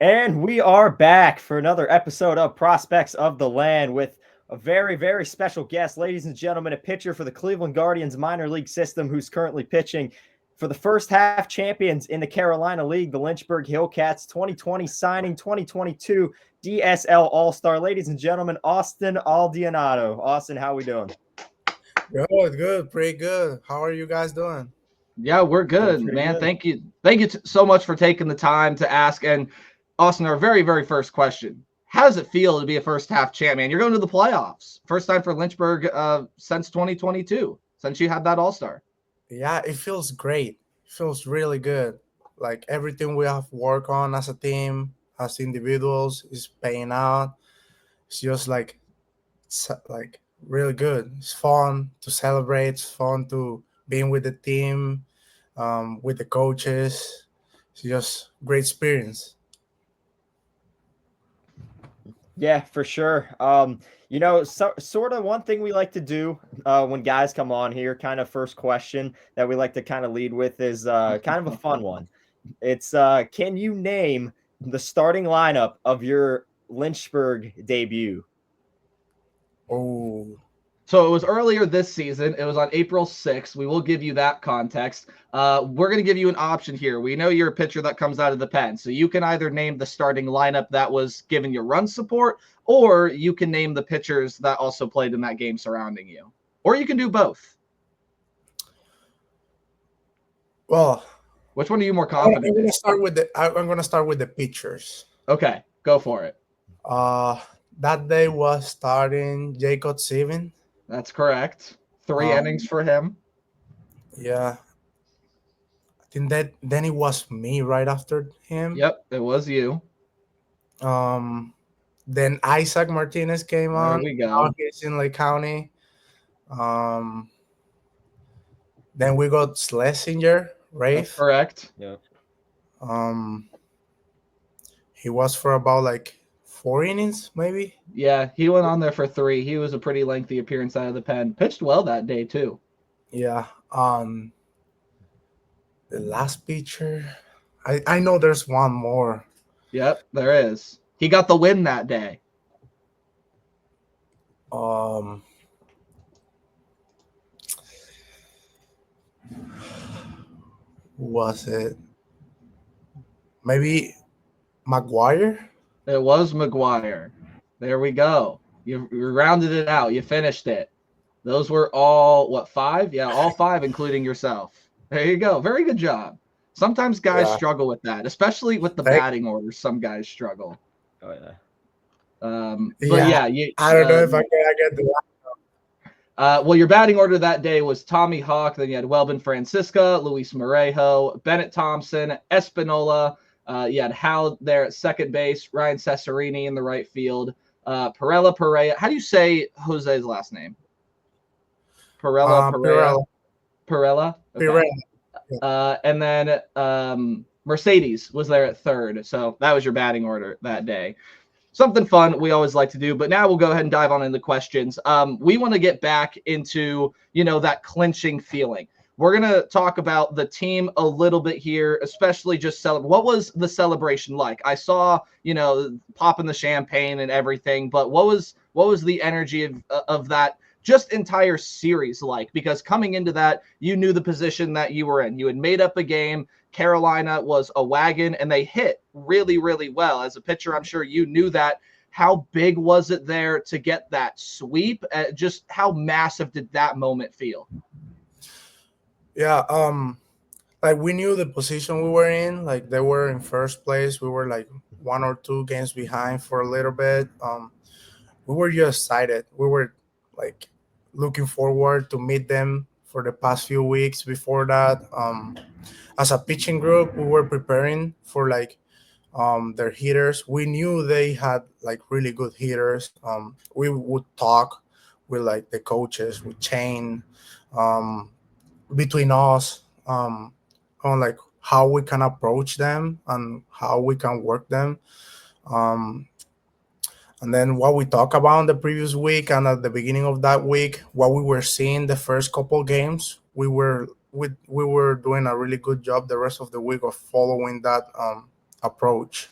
And we are back for another episode of Prospects of the Land with a very, very special guest. Ladies and gentlemen, a pitcher for the Cleveland Guardians minor league system who's currently pitching for the first half champions in the Carolina League, the Lynchburg Hillcats, 2020 signing, 2022 DSL All-Star. Ladies and gentlemen, Austin Aldeano. Austin, how we doing? Good, pretty good. How are you guys doing? Yeah, we're good, man. Good. Thank you. Thank you so much for taking the time to ask. And Austin, our very, very first question. How does it feel to be a first half champ, man? You're going to the playoffs. First time for Lynchburg since 2022, since you had that All-Star. Yeah, it feels great. It feels really good. Like everything we have worked on as a team, as individuals, is paying out. It's just like really good. It's fun to celebrate. It's fun to being with the team, with the coaches. It's just great experience. Yeah, for sure. Sort of one thing we like to do when guys come on here, kind of first question that we like to kind of lead with is kind of a fun one. It's can you name the starting lineup of your Lynchburg debut? Oh, So it was earlier this season. It was on April 6th. We will give you that context. We're going to give you an option here. We know you're a pitcher that comes out of the pen. So you can either name the starting lineup that was giving you run support, or you can name the pitchers that also played in that game surrounding you. Or you can do both. well, Which one are you more I'm confident gonna in? start with the pitchers. Okay, go for it. Uh, that day was starting Jacob Seven. That's correct. Three Um, innings for him. Yeah, I think that then it was me right after him. Yep, it was you. Um, then Isaac Martinez came There on. we Now go. he's in Lake County. Um, then we got Schlesinger, That's Rafe. correct. Yeah. Um, he was for about like 4 innings, maybe. Yeah, he went on there for 3. He was a pretty lengthy appearance out of the pen. Pitched well that day, too. Yeah. The last pitcher, I know there's one more. Yep, there is. He got the win that day. Um, who was it? Maybe McGuire. It was McGuire. There we go. You rounded it out. You finished it. Those were all, 5? Yeah, all 5, including yourself. There you go. Very good job. Sometimes guys Yeah. struggle with that, especially with the Thank- batting orders. Some guys struggle. Oh yeah. But yeah, you. I don't know if I get the Well, your batting order that day was Tommy Hawk. Then you had Welvin Francisca, Luis Morejo, Bennett Thompson, Espinola. You had Hal there at second base, Ryan Cesarini in the right field, Perella Perea. How do you say Jose's last name? Perella Perea. Perella. Okay. Pirelli. And then Mercedes was there at third. So that was your batting order that day. Something fun we always like to do, but now we'll go ahead and dive on into questions. We want to get back into, that clinching feeling. We're going to talk about the team a little bit here, especially just what was the celebration like? I saw, popping the champagne and everything, but what was the energy of that just entire series like? Because coming into that, you knew the position that you were in. You had made up a game. Carolina was a wagon, and they hit really, really well. As a pitcher, I'm sure you knew that. How big was it there to get that sweep? Just how massive did that moment feel? Yeah. Like we knew the position we were in. Like they were in first place. We were like 1 or 2 games behind for a little bit. We were just excited. We were like looking forward to meet them for the past few weeks before that. As a pitching group, we were preparing for their hitters. We knew they had like really good hitters. We would talk with like the coaches, with Chain, um, between us, on like how we can approach them and how we can work them. Um, and then what we talked about the previous week and at the beginning of that week, what we were seeing the first couple games, we were doing a really good job the rest of the week of following that approach.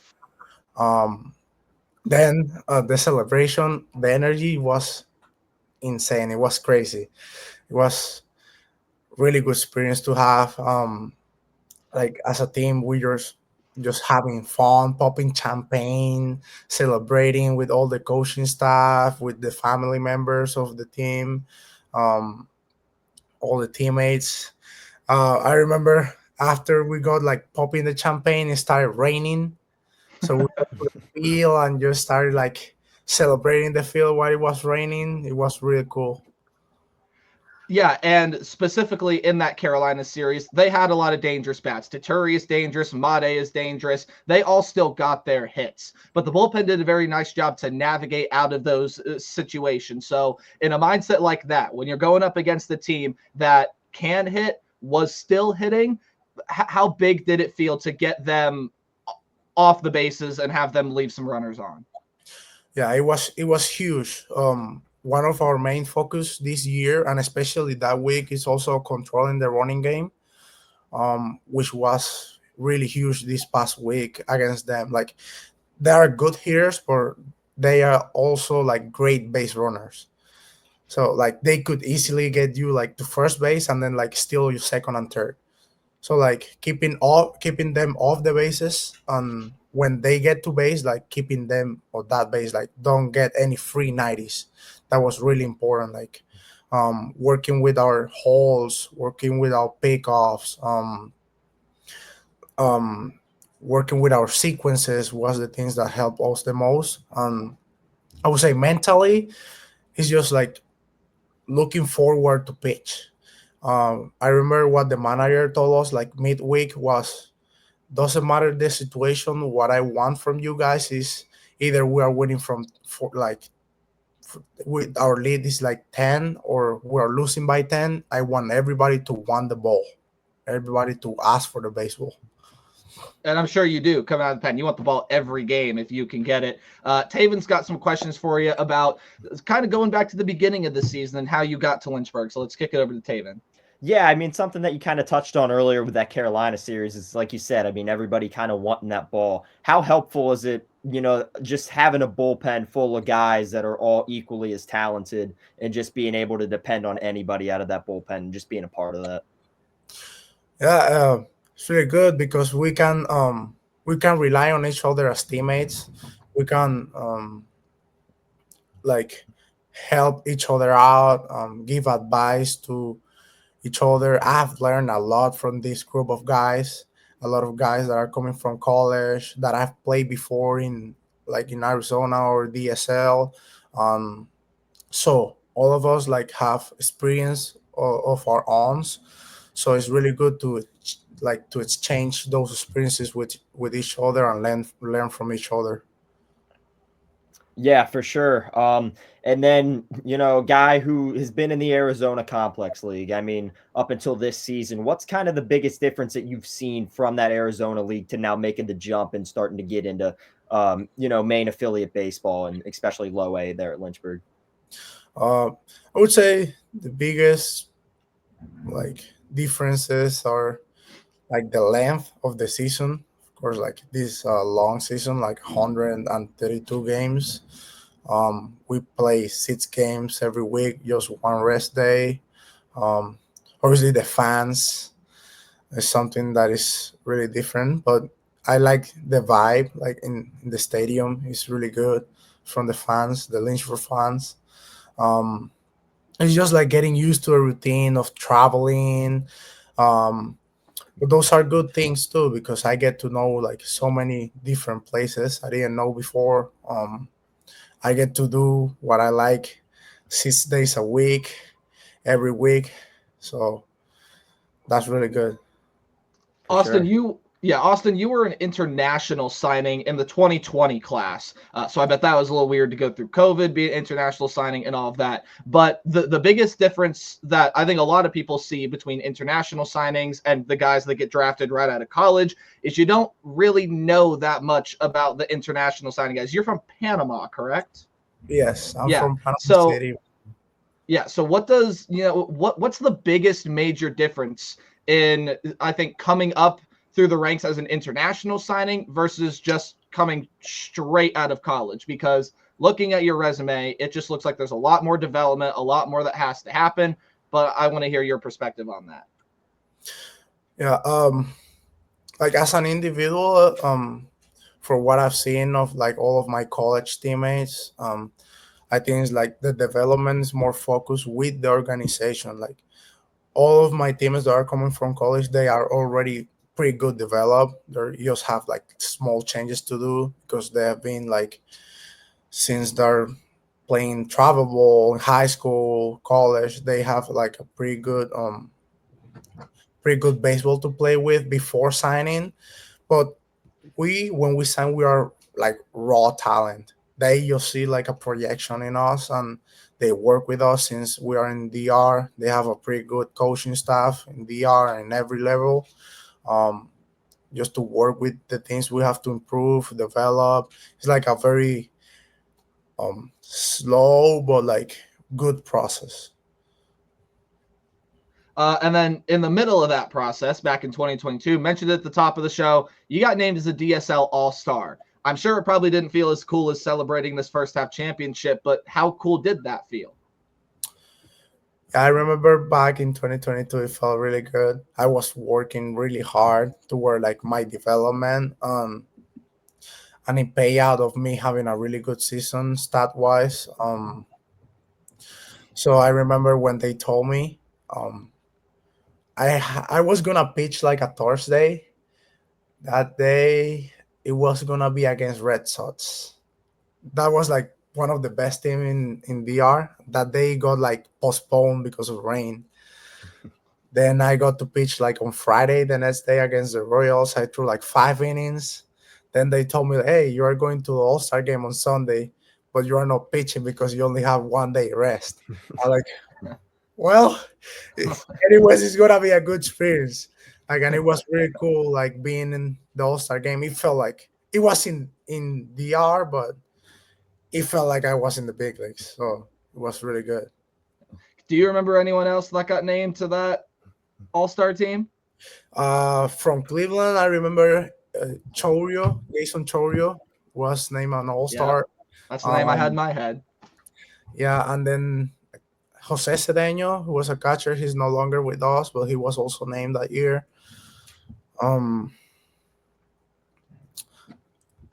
Um, then the celebration, the energy was insane. It was crazy. It was really good experience to have. Like as a team, we just having fun, popping champagne, celebrating with all the coaching staff, with the family members of the team, um, all the teammates. I remember after we got like popping the champagne, it started raining. So we went to the field and just started like celebrating the field while it was raining. It was really cool. Yeah, and specifically in that Carolina series, they had a lot of dangerous bats. Taturi is dangerous, Made is dangerous. They all still got their hits, but the bullpen did a very nice job to navigate out of those situations. So, in a mindset like that, when you're going up against the team that can hit, was still hitting, how big did it feel to get them off the bases and have them leave some runners on? Yeah, it was huge. One of our main focus this year, and especially that week, is also controlling the running game, which was really huge this past week against them. Like they are good hitters, but they are also like great base runners. So like they could easily get you like to first base and then like steal you second and third. So like keeping them off the bases, and when they get to base, like keeping them on that base, like don't get any free 90s. That was really important. Like working with our holes, working with our pickoffs, um, working with our sequences was the things that helped us the most. I would say mentally, it's just like looking forward to pitch. I remember what the manager told us like midweek was, doesn't matter the situation. What I want from you guys is either we are winning from for like with our lead is like 10 or we are losing by 10. I want everybody to want the ball, everybody to ask for the baseball. And I'm sure you do coming out of the pen. You want the ball every game if you can get it. Taven's got some questions for you about kind of going back to the beginning of the season and how you got to Lynchburg. So let's kick it over to Taven. Yeah, I mean, something that you kind of touched on earlier with that Carolina series is like you said, I mean, everybody kind of wanting that ball. How helpful is it, just having a bullpen full of guys that are all equally as talented and just being able to depend on anybody out of that bullpen and just being a part of that? Yeah, it's really good because we can rely on each other as teammates. We can like help each other out, give advice to each other. I've learned a lot from this group of guys. A lot of guys that are coming from college that I've played before in like in Arizona or DSL. Um, so all of us like have experience of our own. So it's really good to like to exchange those experiences with each other and learn from each other. Yeah, for sure. And then, guy who has been in the Arizona Complex League. I mean, up until this season, what's kind of the biggest difference that you've seen from that Arizona League to now making the jump and starting to get into, main affiliate baseball and especially low A there at Lynchburg? Uh, I would say the biggest like differences are like the length of the season. Of course, like this long season, like 132 games. We play 6 games every week, just one rest day. Um, Obviously, the fans is something that is really different, but I like the vibe, like in the stadium, is really good from the fans, the Lynchburg fans. Um, it's just like getting used to a routine of traveling. Um, but those are good things too because I get to know like so many different places I didn't know before. I get to do what I like 6 days a week, every week. So that's really good. For sure. Austin, you were an international signing in the 2020 class. So I bet that was a little weird to go through COVID, be an international signing and all of that. But the biggest difference that I think a lot of people see between international signings and the guys that get drafted right out of college is you don't really know that much about the international signing guys. You're from Panama, correct? Yes, I'm Yeah. from Panama So City. yeah. So what's the biggest major difference in, I think, coming up through the ranks as an international signing versus just coming straight out of college? Because looking at your resume, it just looks like there's a lot more development, a lot more that has to happen. But I want to hear your perspective on that. Yeah, like as an individual, for what I've seen of like all of my college teammates, I think it's like the development is more focused with the organization. Like all of my teammates that are coming from college, they are already pretty good developed. They just have like small changes to do because they have been like since they're playing travel ball in high school, college, they have like a pretty good baseball to play with before signing. But when we sign, we are like raw talent. They just see like a projection in us, and they work with us since we are in DR. They have a pretty good coaching staff in DR and every level. Um, just to work with the things we have to improve, develop. It's like a very slow but like good process. And then in the middle of that process, back in 2022, mentioned at the top of the show, you got named as a DSL All-Star. I'm sure it probably didn't feel as cool as celebrating this first half championship, but how cool did that feel? I remember back in 2022, it felt really good. I was working really hard toward like my development, and it paid out of me having a really good season stat wise. So I remember when they told me, um, I was gonna pitch like a Thursday. That day, it was gonna be against Red Sox. That was like one of the best team in DR. That day got like postponed because of rain. Then I got to pitch like on Friday the next day against the Royals. I threw like 5 innings. Then they told me, "Hey, you are going to the All Star game on Sunday, but you are not pitching because you only have 1 day rest." I'm like, well, anyways, it's gonna be a good experience. Like, and it was really cool, like being in the All Star game. It felt like it was in DR, but it felt like I was in the big leagues. So it was really good. Do you remember anyone else that got named to that All-Star team? From Cleveland, I remember Jason Chorio was named an All Yeah, Star. that's the name I had in Um, my head. yeah, and then Jose Cedeno, who was a catcher, he's no longer with us, but he was also named that year. Um,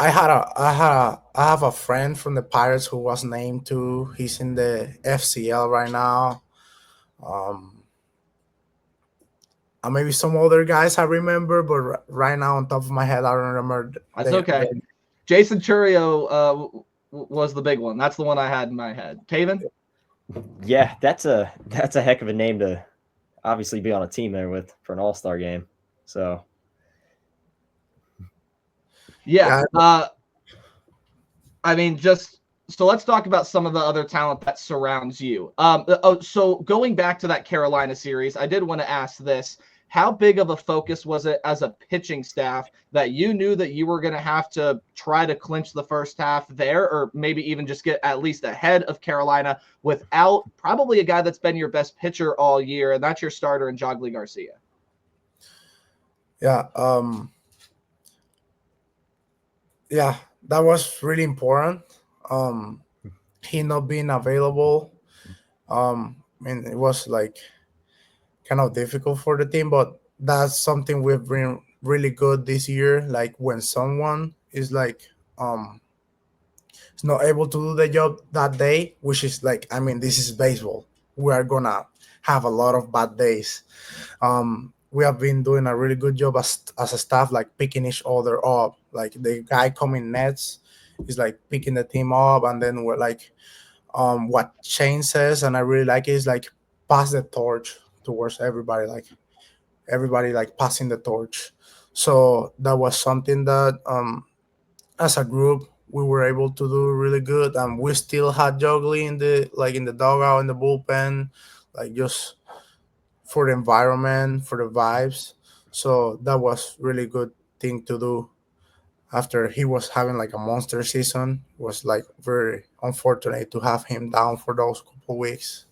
I have a friend from the Pirates who was named too. He's in the FCL right now. Um, and maybe some other guys I remember, but right now on top of my head, I don't remember. That's okay. Jason Churio was the big one. That's the one I had in my head. Taven? Yeah, that's a heck of a name to obviously be on a team there with for an All-Star game. So yeah. I mean, just so let's talk about some of the other talent that surrounds you. So going back to that Carolina series, I did want to ask this. How big of a focus was it as a pitching staff that you knew that you were going to have to try to clinch the first half there, or maybe even just get at least ahead of Carolina without probably a guy that's been your best pitcher all year, and that's your starter in Jogly Garcia? Yeah. Yeah, that was really important. He not being available. I mean, it was like kind of difficult for the team, but that's something we've been really good this year. Like when someone is like is not able to do the job that day, which is like, I mean, this is baseball. We are gonna have a lot of bad days. We have been doing a really good job as a staff, like picking each other up. Like the guy coming nets is like picking the team up, and then we're like, what Shane says, and I really like it, is like pass the torch towards everybody, like everybody like passing the torch. So that was something that as a group we were able to do really good, and we still had juggling in the like in the dugout in the bullpen, like just for the environment, for the vibes. So that was really good thing to do after he was having like a monster season. It was like very unfortunate to have him down for those couple weeks.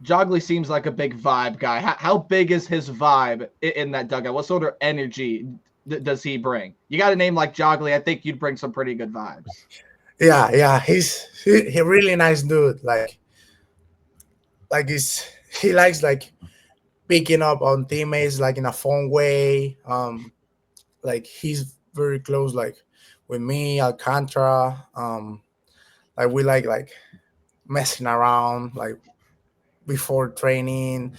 Jogley seems like a big vibe guy. How big is his vibe in that dugout? What sort of energy does he bring? You got a name like Jogley, I think you'd bring some pretty good vibes. Yeah. He really nice dude. He likes like picking up on teammates like in a fun way. Like he's very close like with me, Alcantara. Like we like messing around like before training.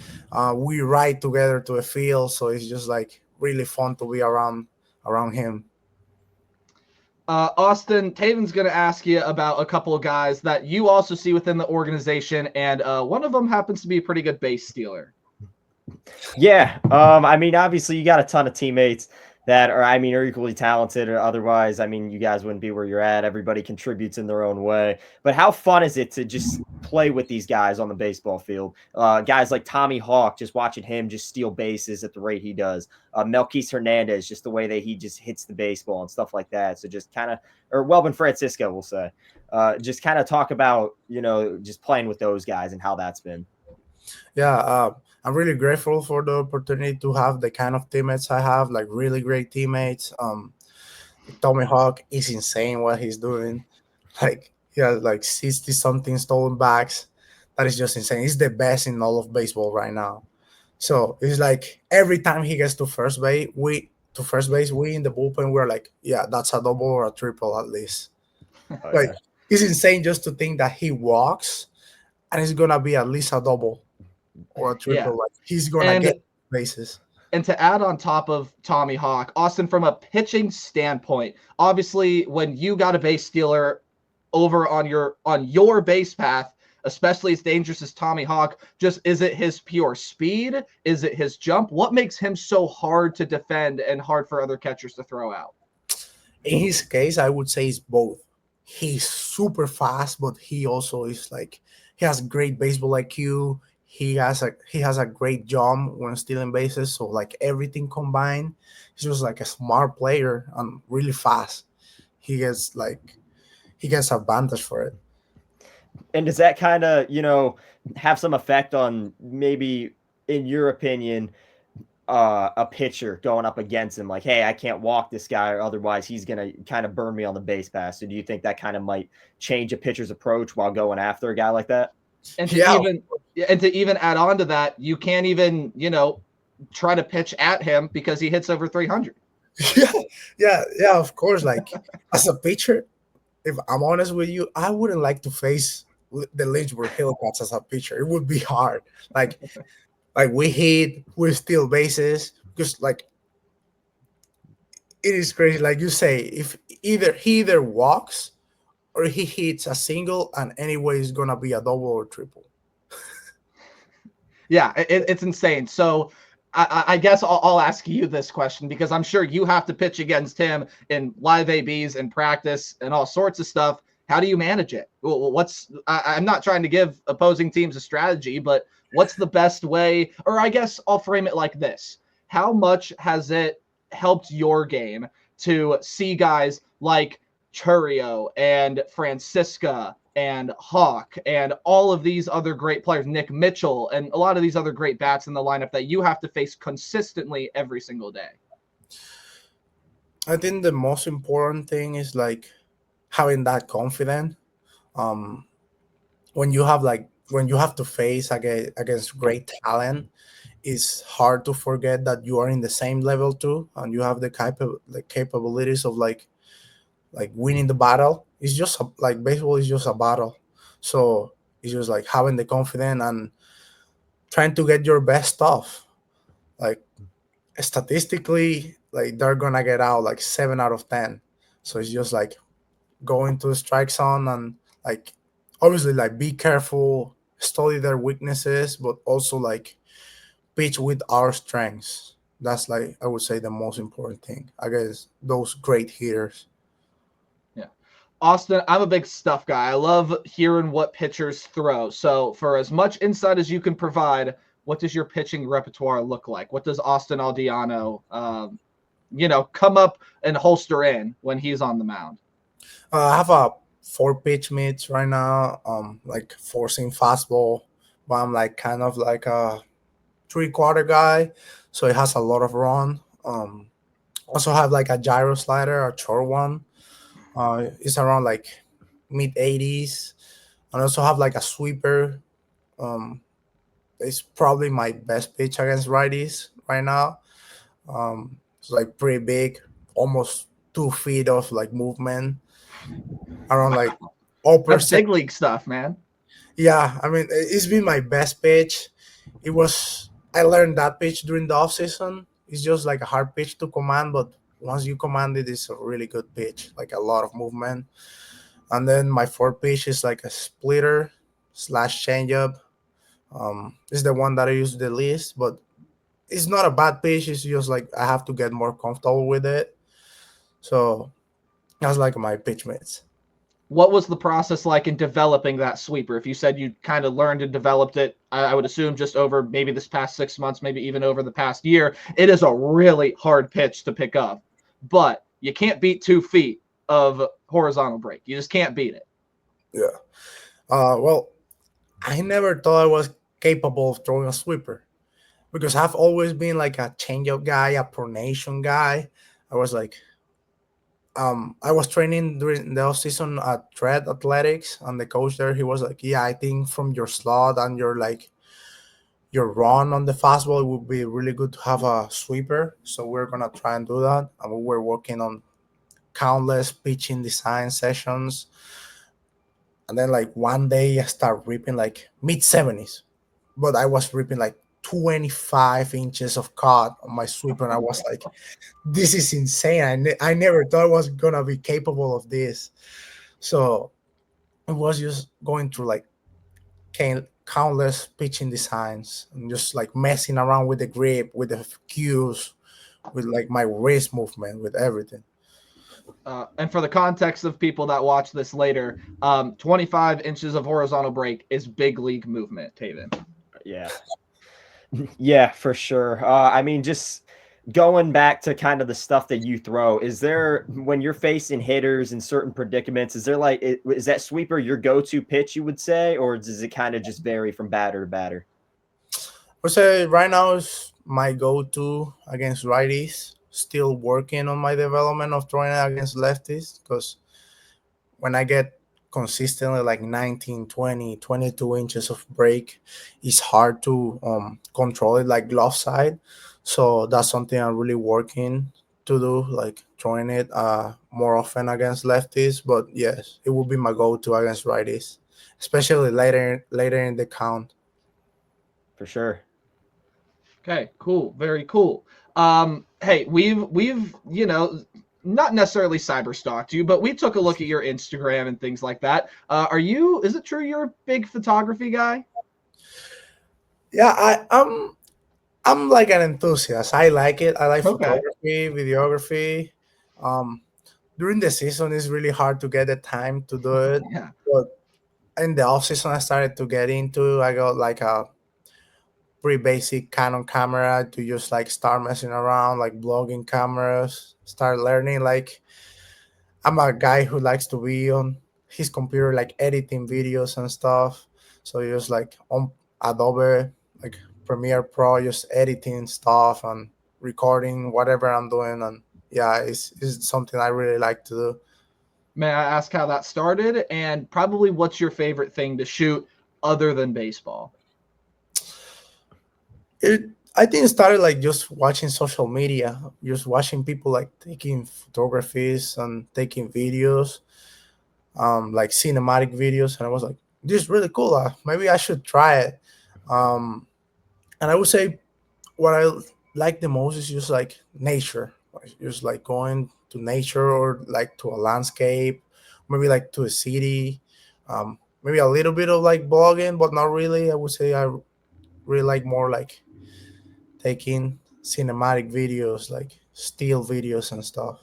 We ride together to a field, so it's just like really fun to be around him. Austin, Taven's going to ask you about a couple of guys that you also see within the organization, and one of them happens to be a pretty good base stealer. Yeah. I mean, obviously you got a ton of teammates that are equally talented, or otherwise, I mean, you guys wouldn't be where you're at. Everybody contributes in their own way. But how fun is it to just play with these guys on the baseball field? Guys like Tommy Hawk, just watching him just steal bases at the rate he does. Melquise Hernandez, just the way that he just hits the baseball and stuff like that. So just kind of, or Welvin Francisco, we'll say, just kind of talk about, just playing with those guys and how that's been. Yeah, I'm really grateful for the opportunity to have the kind of teammates I have, like really great teammates. Tommy Hawk is insane what he's doing. Like he has like 60 something stolen bags. That is just insane. He's the best in all of baseball right now. So it's like every time he gets to first base, we in the bullpen we're like, yeah, that's a double or a triple at least. Oh, Like yeah. it's insane just to think that he walks and it's gonna be at least a double or a Yeah. triple. Like he's gonna And get bases. And to add on top of Tommy Hawk, Austin, from a pitching standpoint, obviously when you got a base stealer over on your base path, especially as dangerous as Tommy Hawk, just is it his pure speed? Is it his jump? What makes him so hard to defend and hard for other catchers to throw out? In his case, I would say it's both. He's super fast, but he also is like he has great baseball IQ. He has a great jump when stealing bases. So like everything combined, he's just like a smart player and really fast. He gets like he gets advantage for it. And does that kind of, have some effect on, maybe, in your opinion, a pitcher going up against him? Like, hey, I can't walk this guy, or otherwise he's going to kind of burn me on the base pass. So do you think that kind of might change a pitcher's approach while going after a guy like that? And to Yeah, even add on to that, you can't even, try to pitch at him because he hits over 300. yeah, of course. Like as a pitcher, if I'm honest with you, I wouldn't like to face the Lynchburg Hillcats as a pitcher. It would be hard. Like we steal bases because like it is crazy. Like you say, if he either walks or he hits a single, and anyway, it's gonna be a double or triple. Yeah, it's insane. So I guess I'll ask you this question, because I'm sure you have to pitch against him in live ABs and practice and all sorts of stuff. How do you manage it? I'm not trying to give opposing teams a strategy, but what's the best way? Or I guess I'll frame it like this. How much has it helped your game to see guys like Churio and Francisca and Hawk and all of these other great players, Nick Mitchell, and a lot of these other great bats in the lineup that you have to face consistently every single day? I think the most important thing is like having that confidence. Um, when you have to face against great talent, it's hard to forget that you are in the same level too, and you have the capabilities of like winning the battle. It's just like baseball is just a battle. So it's just like having the confidence and trying to get your best stuff. Like statistically, like they're gonna get out like 7 out of 10. So it's just like going to the strike zone and like obviously like be careful, study their weaknesses, but also like pitch with our strengths. That's like I would say the most important thing. I guess those great hitters. Yeah. Austin, I'm a big stuff guy. I love hearing what pitchers throw. So, for as much insight as you can provide, what does your pitching repertoire look like? What does Austin Aldeano, come up and holster in when he's on the mound? I have a 4 pitch mix right now. Like forcing fastball, but I'm like kind of like a 3/4 guy, so it has a lot of run. Also have like a gyro slider, a short one. It's around like mid 80s. And also have like a sweeper. Um, it's probably my best pitch against righties right now. It's like pretty big, almost 2 feet of like movement around like upper. That's big league stuff, man. Yeah, I mean, it's been my best pitch. I learned that pitch during the off season. It's just like a hard pitch to command, but once you command it, it's a really good pitch, like a lot of movement. And then my fourth pitch is like a splitter slash changeup. It's the one that I use the least, but it's not a bad pitch. It's just like I have to get more comfortable with it. So that's like my pitch mates. What was the process like in developing that sweeper? If you said you kind of learned and developed it, I would assume just over maybe this past 6 months, maybe even over the past year, it is a really hard pitch to pick up. But you can't beat 2 feet of horizontal break. You just can't beat it. Yeah. Well, I never thought I was capable of throwing a sweeper because I've always been like a changeup guy, a pronation guy. I was like, I was training during the off season at Thread Athletics, and the coach there, he was like, "Yeah, I think from your slot and your run on the fastball, it would be really good to have a sweeper." So we're gonna try and do that, and we were working on countless pitching design sessions. And then like one day I start ripping like mid 70s, but I was ripping like 25 inches of cut on my sweeper, and I was like, this is insane. I never thought I was gonna be capable of this. So it was just going through like countless pitching designs and just like messing around with the grip, with the cues, with like my wrist movement, with everything. And for the context of people that watch this later, 25 inches of horizontal break is big league movement, Taven. Yeah. Yeah, for sure. I mean, just going back to kind of the stuff that you throw, is there, when you're facing hitters in certain predicaments, is there like, is that sweeper your go-to pitch, you would say, or does it kind of just vary from batter to batter? I would say right now is my go-to against righties. Still working on my development of throwing it against lefties because when I get consistently like 19, 20, 22 inches of break, it's hard to control it like glove side. So that's something I'm really working to do, like throwing it more often against lefties. But yes, it will be my go-to against righties, especially later in the count. For sure. Okay, cool, very cool. Hey, we've not necessarily cyber stalked you, but we took a look at your Instagram and things like that. Is it true you're a big photography guy? Yeah, I'm like an enthusiast. I like it. I like Okay. photography, videography. Um, During the season, it's really hard to get the time to do it. Yeah. But in the off season, I started to get into. I got like a pretty basic Canon camera to just like start messing around, like blogging cameras. Start learning. Like I'm a guy who likes to be on his computer, like editing videos and stuff. So just like on Adobe, like Premiere Pro, just editing stuff and recording whatever I'm doing. And yeah, it's something I really like to do. May I ask how that started, and probably what's your favorite thing to shoot other than baseball? I think it started like just watching social media, just watching people like taking photographies and taking videos, like cinematic videos, and I was like, this is really cool. Maybe I should try it. Um, and I would say what I like the most is just like nature, like, just like going to nature or like to a landscape, maybe like to a city, maybe a little bit of like blogging, but not really. I would say I really like more like taking cinematic videos, like still videos and stuff.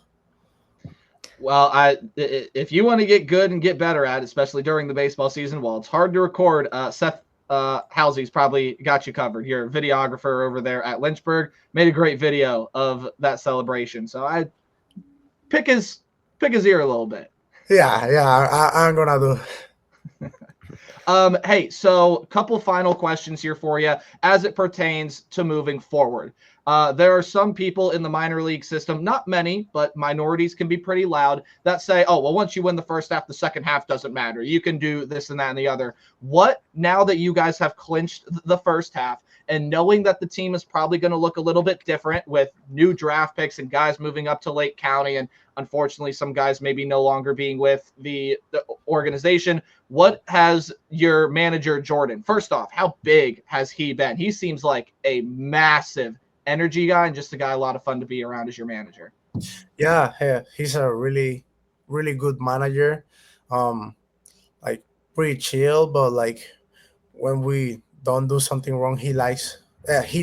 Well, if you want to get good and get better at it, especially during the baseball season, while it's hard to record, Seth Halsey's probably got you covered. Your videographer over there at Lynchburg made a great video of that celebration. So I pick his ear a little bit. Yeah, I'm gonna do. Hey, so couple final questions here for you as it pertains to moving forward. There are some people in the minor league system, not many, but minorities can be pretty loud, that say, oh, well, once you win the first half, the second half doesn't matter. You can do this and that and the other. What, now that you guys have clinched the first half and knowing that the team is probably going to look a little bit different with new draft picks and guys moving up to Lake County and unfortunately some guys maybe no longer being with the organization, what has your manager, Jordan, first off, how big has he been? He seems like a massive energy guy and just a guy a lot of fun to be around as your manager. Yeah, he's a really, really good manager. Like pretty chill, but like when we don't do something wrong, he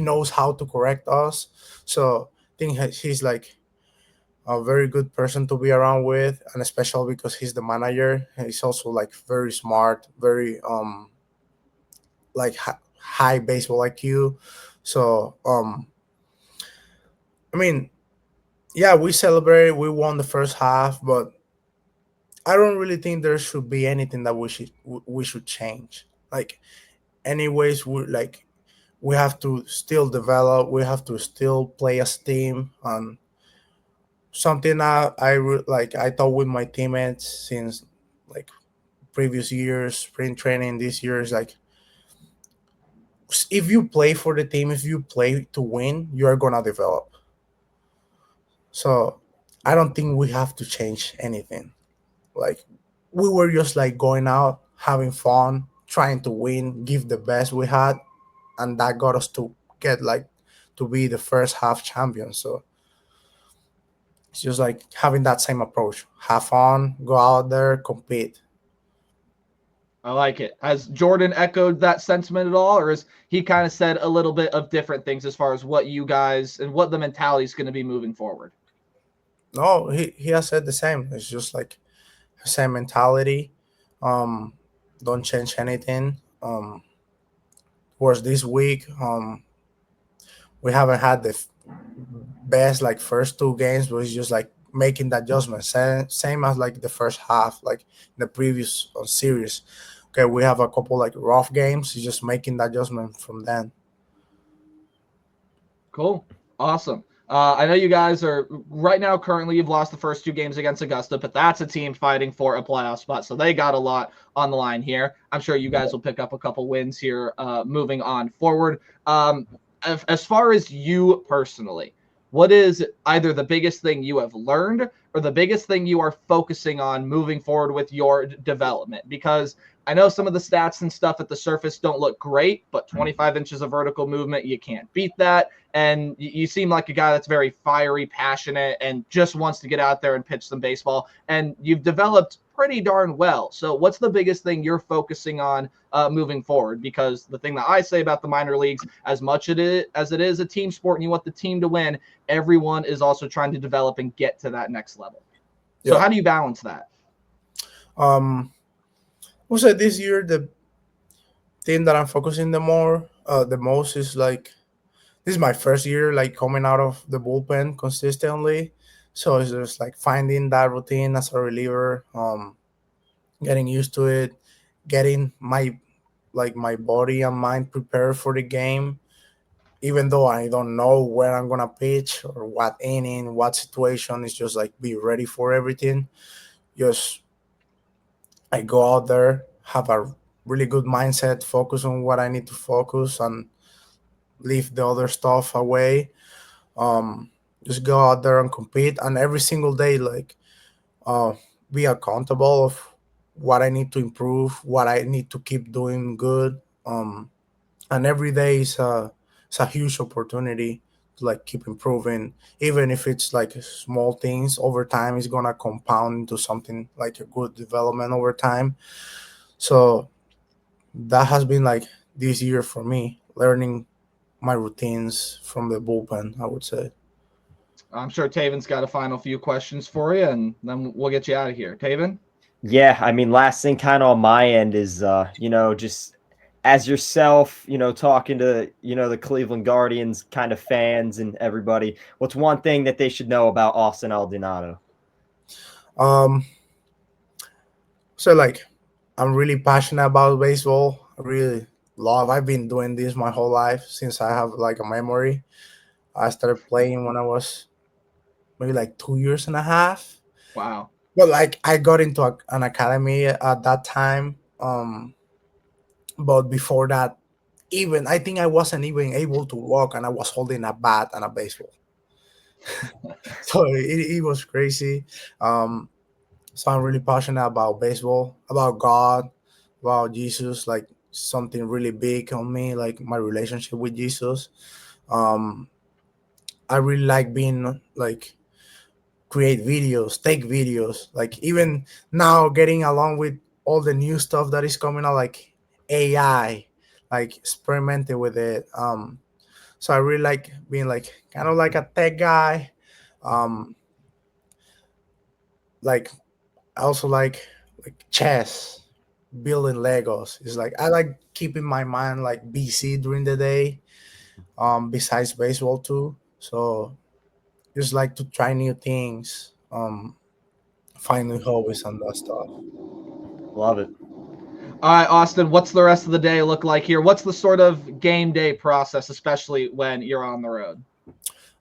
knows how to correct us. So I think he's like a very good person to be around with, and especially because he's the manager. He's also like very smart, very like high baseball IQ. So I mean, yeah, we celebrated. We won the first half, but I don't really think there should be anything that we should change. Like, anyways, we have to still develop. We have to still play as a team. And something like I thought with my teammates since like previous years, spring training this year is like if you play for the team, if you play to win, you are gonna develop. So I don't think we have to change anything. Like we were just like going out, having fun, trying to win, give the best we had, and that got us to get like to be the first half champion. So it's just like having that same approach. Have fun, go out there, compete. I like it. Has Jordan echoed that sentiment at all, or has he kind of said a little bit of different things as far as what you guys and what the mentality is going to be moving forward? No, he has said the same. It's just like the same mentality. Um, don't change anything. Whereas this week, we haven't had the best like first two games, but it's just like making the adjustment. Same as like the first half, like the previous series. Okay, we have a couple like rough games. It's just making the adjustment from then. Cool. Awesome. I know you guys are right now currently you've lost the first two games against Augusta, but that's a team fighting for a playoff spot. So they got a lot on the line here. I'm sure you guys will pick up a couple wins here moving on forward. As far as you personally, what is either the biggest thing you have learned or the biggest thing you are focusing on moving forward with your development? Because I know some of the stats and stuff at the surface don't look great, but 25 inches of vertical movement, you can't beat that. And you seem like a guy that's very fiery, passionate, and just wants to get out there and pitch some baseball. And you've developed pretty darn well. So what's the biggest thing you're focusing on moving forward? Because the thing that I say about the minor leagues, as much as it is a team sport and you want the team to win, everyone is also trying to develop and get to that next level. So how do you balance that? Also this year the thing that I'm focusing the most is like this is my first year like coming out of the bullpen consistently. So it's just like finding that routine as a reliever, getting used to it, getting my body and mind prepared for the game, even though I don't know where I'm gonna pitch or what inning, what situation. It's just like be ready for everything. Just I go out there, have a really good mindset, focus on what I need to focus, and leave the other stuff away. Um, just go out there and compete, and every single day, like, be accountable of what I need to improve, what I need to keep doing good. And every day is a huge opportunity to like keep improving, even if it's like small things. Over time, it's gonna compound into something like a good development over time. So that has been like this year for me, learning my routines from the bullpen, I would say. I'm sure Taven's got a final few questions for you, and then we'll get you out of here. Taven? Yeah, I mean, last thing kind of on my end is, just as yourself, talking to, the Cleveland Guardians kind of fans and everybody, what's one thing that they should know about Austin Aldeano? Um, so like I'm really passionate about baseball. I really love. I've been doing this my whole life since I have like a memory. I started playing when I was maybe like 2 years and a half. Wow. But like I got into an academy at that time. But before that, even I think I wasn't even able to walk, and I was holding a bat and a baseball. So it was crazy. Um, so I'm really passionate about baseball, about God, about Jesus, like something really big on me, like my relationship with Jesus. Um, I really like being like create videos, take videos, like even now getting along with all the new stuff that is coming out, like AI, like experimenting with it. So I really like being like kind of like a tech guy. Um, like I also like chess, building Legos. It's like I like keeping my mind like busy during the day. Besides baseball too. So just like to try new things. Find new hobbies and that stuff. Love it. All right, Austin, what's the rest of the day look like here? What's the sort of game day process, especially when you're on the road?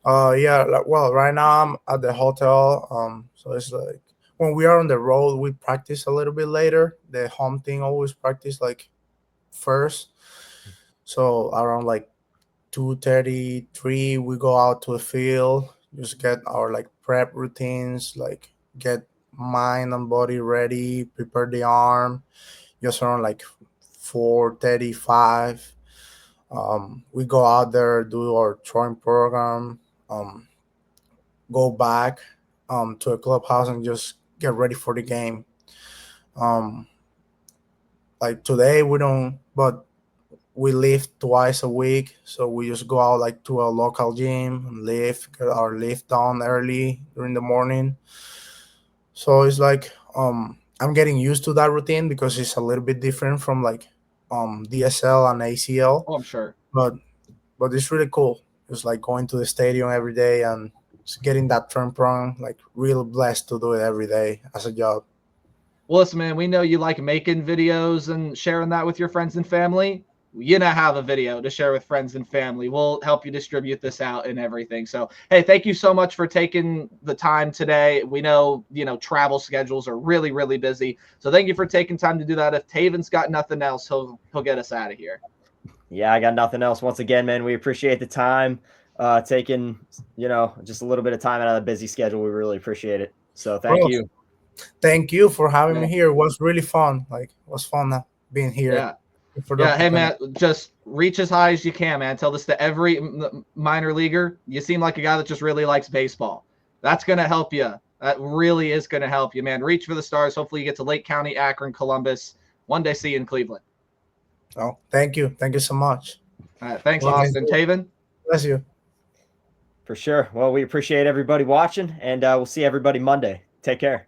Yeah. Well, right now I'm at the hotel. So it's like when we are on the road, we practice a little bit later. The home team always practice like first. So around like 2:33, we go out to the field. Just get our like prep routines, like get mind and body ready, prepare the arm. Just around like 4:35. We go out there, do our throwing program, um, go back to a clubhouse and just get ready for the game. Um, like today we don't, but we lift twice a week, so we just go out like to a local gym and lift, get our lift done early during the morning. So it's like I'm getting used to that routine because it's a little bit different from like DSL and ACL, Oh, I'm sure. but it's really cool. It's like going to the stadium every day and just getting that turn prong. Like real blessed to do it every day as a job. Well, listen, man, we know you like making videos and sharing that with your friends and family. You now have a video to share with friends and family. We'll help you distribute this out and everything. So, hey, thank you so much for taking the time today. We know, travel schedules are really, really busy. So thank you for taking time to do that. If Taven's got nothing else, he'll get us out of here. Yeah, I got nothing else. Once again, man, we appreciate the time, taking, just a little bit of time out of the busy schedule. We really appreciate it. So thank Bro, you. thank you for having me Yeah. here. It was really fun. Like, it was fun being here. Yeah. For the Yeah, hey man, opportunity. just reach as high as you can, man. Tell this to every minor leaguer. You seem like a guy that just really likes baseball. That's gonna help you. That really is gonna help you, man. Reach for the stars. Hopefully, you get to Lake County, Akron, Columbus. One day, see you in Cleveland. Oh, thank you. Thank you so much. All right, thanks, Have a nice Austin. day. Taven. Bless you. For sure. Well, we appreciate everybody watching, and we'll see everybody Monday. Take care.